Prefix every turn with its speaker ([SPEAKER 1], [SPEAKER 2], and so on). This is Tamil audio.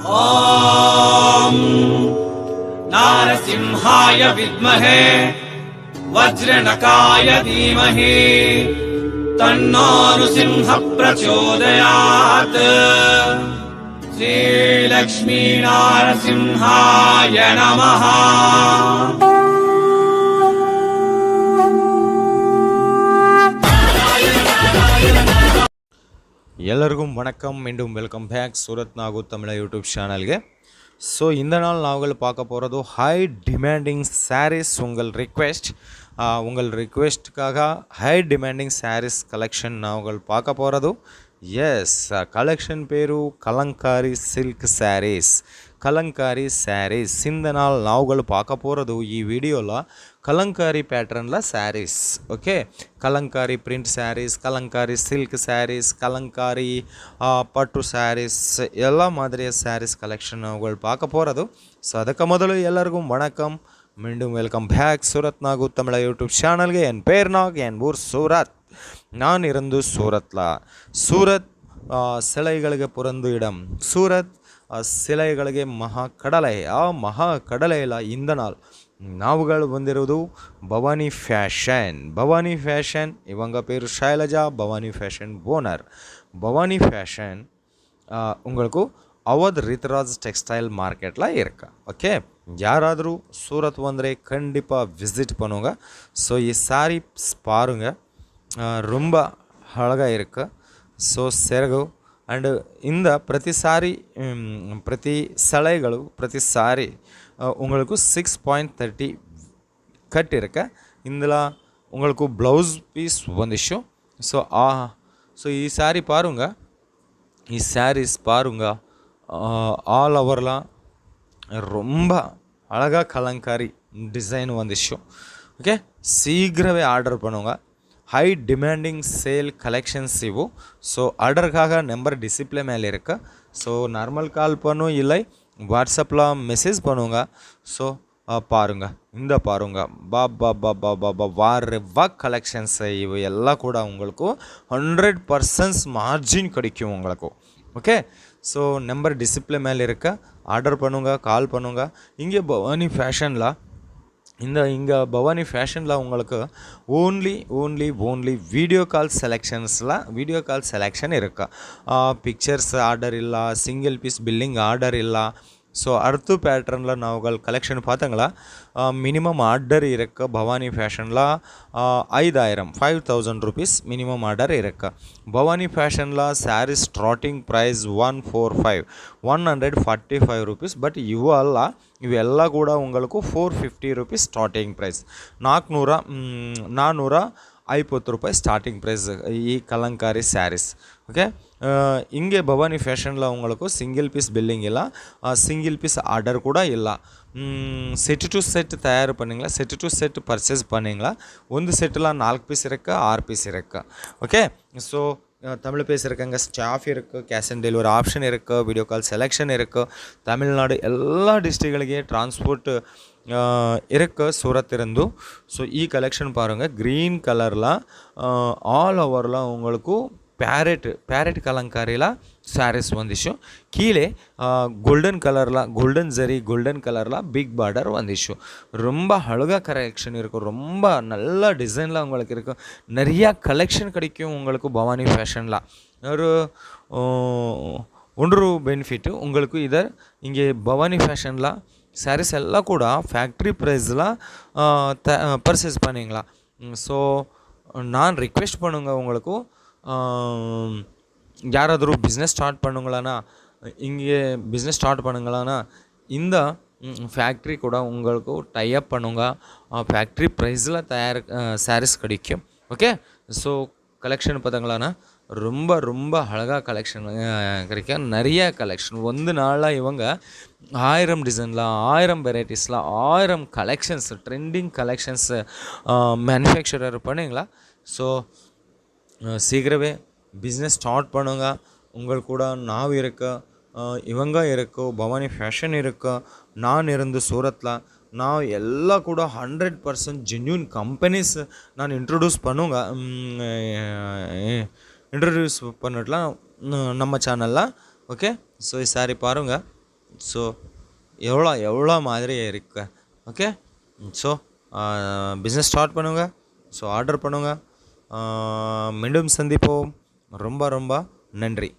[SPEAKER 1] ॐ नारसिंहाय विद्महे वज्रनकाय धीमहि तन्नो नृसिंहः प्रचोदयात्। श्रीलक्ष्मी नारसिंहाय नमः।
[SPEAKER 2] ಎಲ್ಲರಿಗೂ வணக்கம். மீண்டும் welcome back Surat Nagu Tamil YouTube சேனலுக்கு. ஸோ இந்த நாள் நாங்கள் பார்க்க போகிறது ஹை டிமாண்டிங் சாரீஸ். உங்கள் ரிக்வெஸ்ட்டுக்காக ஹை டிமாண்டிங் சாரீஸ் கலெக்ஷன் நாங்கள் பார்க்க போகிறது. எஸ், கலெக்ஷன் పేరు కలంకారీ సిల్క్ శారీస్. కలంకారీ శారీస్ இந்த நாள் நாங்கள் பார்க்க போகிறது ఈ వీడియోలో కలంకారీ ప్యాటర్న్ల sarees. Okay, Kalamkari print sarees, Kalamkari silk sarees, Kalamkari பட்டு சாரீஸ், எல்லா மாதிரிಯ சாரீஸ் கலெக்ஷன் நாங்கள் பார்க்க போகிறது. ஸோ அதுக்கு முதல்ல எல்லாருக்கும் வணக்கம். மீண்டும் welcome back Surat Nagu Tamil YouTube சேனலுக்கு. என் பேர் நாக், என் ஊர் சூரத். நான் இருந்து சூரத் சிலைಗಳಿಗೆ பிறந்த இடம். சூரத் சிலைಗಳಿಗೆ ಮಹಾಕಡಲೆ. ಆ ಮಹಾಕಡಲೆಯ ಇಂದ ನಾள் ನಾವುಗಳು ಬಂದಿರುವುದು ಭವಾನಿ ಫ್ಯಾಷನ್. ಇವಂಗ பேர் Shailaja. Bhavani Fashion owner. Bhavani Fashion உங்களுக்கு ಅವಧ್ ರಿತರಾಜ್ ಟೆಕ್ಸ್டைல் மார்க்கெட்டில் இருக்கா. ஓகே, யாராದರೂ சூரத் வந்தே கண்டிப்பாக விசிட் பண்ணுங்க. ஸோ ಈ சாரி பாருங்க, ரொம்ப அழகாக இருக்கு. ஸோ செரகு అండ్ இந்த ప్రతి சலைಗಳು ప్రతి சாரி உங்களுக்கு 6.30 கட் இருக்கு. இதில் உங்களுக்கு ப்ளவுஸ் பீஸ் வந்துச்சு. ஸோ ಈ சாரி பாருங்க, ಈ சாரீஸ் பாருங்க, ஆல் ஓவர்லாம் ரொம்ப அழகாக கலங்காரி டிசைன் வந்துச்சு. ஓகே, சீக்கிரமே ஆர்டர் பண்ணுங்க. ஹை டிமாண்டிங் சேல் கலெக்ஷன்ஸ் இವು. ஸோ ஆர்டருக்காக நம்பர் டிஸ்பிளே மேலே இருக்கு. ஸோ நார்மல் கால் பண்ணும், இல்லை வாட்ஸ்அப்பில் மெசேஜ் பண்ணுங்க. ஸோ பாருங்க, இந்த பாருங்க, வார கலெக்ஷன்ஸ் இವು ಎಲ್ಲ ಕೂಡ உங்களுக்கு 100% மார்ஜின் கிடைக்கும் உங்களுக்கு. ஓகே, ஸோ நம்பர் டிஸ்பிளே மேலே இருக்க, ஆர்டர் பண்ணுங்க, கால் பண்ணுங்க. இங்கே பவானி ஃபேஷனில் உங்களுக்கு ஓன்லி வீடியோ கால் செலெக்ஷன் இருக்கு. பிக்சர்ஸ் ஆர்டர் ಇಲ್ಲ, ಸಿಂಗಲ್ ಪೀಸ್ ಬಿಲ್ಲಿಂಗ್ ಆರ್ಡರ್ ಇಲ್ಲ. ஸோ அடுத்த பேட்டர்னில் நாங்கள் கலெக்ஷன் பார்த்தாங்களா, மினிமம் ஆர்டர் இருக்கு. பவானி ஃபேஷனில் 5000 rupees மினிமம் ஆர்டர் இருக்கு. பவானி ஃபேஷனில் saree starting price 145 rupees. But ಇವೆಲ್ಲ ಕೂಡ உங்களுக்கு 450 rupees ಸ್ಟಾರ್ಟಿಂಗ್ ಪ್ರೈಸ್. 450 ರೂಪಾಯಿ ಸ್ಟಾರ್ಟಿಂಗ್ ಪ್ರೈಸ್ ಈ ಕಲಂಕಾರಿ ಸ್ಯಾರೀಸ್. ಓಕೆ, இங்கே பவானி ஃபேஷனில் உங்களுக்கு சிங்கிள் பீஸ் பில்லிங் இல்லை, சிங்கிள் பீஸ் ஆர்டர் கூட இல்லை. செட்டு டு செட் தயார் பண்ணிங்களா, செட்டு டு செட் பர்ச்சேஸ் பண்ணிங்களா. ಒಂದು செட்டில் 4 பீஸ் இருக்கு, 6 பீஸ் இருக்கு. ஓகே, ஸோ தமிழ் பேசுகிறவங்க ஸ்டாஃப் இருக்குது, கேஷ் ஆன் டெலிவரி ஆப்ஷன் இருக்குது, வீடியோ கால் செலெக்ஷன் இருக்குது. தமிழ்நாடு எல்லா டிஸ்ட்ரிக்ட்ಗಳಿಗೆ ಟ್ರಾನ್ಸ್ಪೋರ್ಟ್ இருக்குது சூரத் இருந்து. ஸோ ಈ கலெக்ஷன் பாருங்கள், க்ரீன் கலரில் ஆல் ஓவரில் உங்களுக்கு ಪ್ಯಾರೆಟ್ ಕಲಂಕಾರಿಲ ಸ್ಯಾರೀಸ್ ಒಂದಿಷ್ಟು. கீழே கோல்டன் கலரில் பிக் பார்டர் வந்துச்சு. ரொம்ப அழகாக கலெக்ஷன் இருக்கும், ரொம்ப நல்ல டிசைனில் உங்களுக்கு இருக்கும். நிறையா கலெக்ஷன் கிடைக்கும் உங்களுக்கு பவானி ஃபேஷனில். ஒன்று பெனிஃபிட்டு உங்களுக்கு இங்கே பவானி ஃபேஷனில் சாரீஸ் எல்லாம் கூட ஃபேக்ட்ரி ப்ரைஸில் பர்ச்சேஸ் பண்ணிங்களா. ஸோ நான் ரிக்வெஸ்ட் பண்ணுங்க, உங்களுக்கு யாராದರೂ பிஸ்னஸ் ஸ்டார்ட் பண்ணுங்களான்னா இந்த ஃபேக்ட்ரி கூட உங்களுக்கு டைப் பண்ணுங்க. ஃபேக்ட்ரி ப்ரைஸில் சாரீஸ் கிடைக்கும். ஓகே, ஸோ கலெக்ஷன் பார்த்தாங்களான்னா ரொம்ப அழகாக கலெக்ஷன் கிடைக்கும். நிறைய கலெக்ஷன் ಒಂದು நாளில் இவங்க 1000 டிசைனில் 1000 வெரைட்டிஸில் 1000 கலெக்ஷன்ஸ் ட்ரெண்டிங் கலெக்ஷன்ஸ் மேனுஃபேக்சரர் பண்ணிங்களா. ஸோ சீக்கிரமே பிஸ்னஸ் ஸ்டார்ட் பண்ணுங்க. உங்கள் கூட ನಾವು இருக்க, இவங்க இருக்கோ, பவானி ஃபேஷன் இருக்கோ, நான் இருந்து சூரத்தில். ನಾವು ಎಲ್ಲ ಕೂಡ 100% ಜೆನ್ಯೂನ್ ಕಂಪನೀಸ್ ನಾನು ಇಂಟ್ರೊಡ್ಯೂಸ್ பண்ணிடலாம் நம்ம சேனலில். ஓகே, ஸோ சாரி பாருங்கள், ஸோ எவ்வளோ மாதிரி இருக்கு. ஓகே, ஸோ பிஸ்னஸ் ஸ்டார்ட் பண்ணுங்க. ஸோ ஆர்டர் பண்ணுங்கள். மீண்டும் சந்திப்போம். ரொம்ப ரொம்ப நன்றி.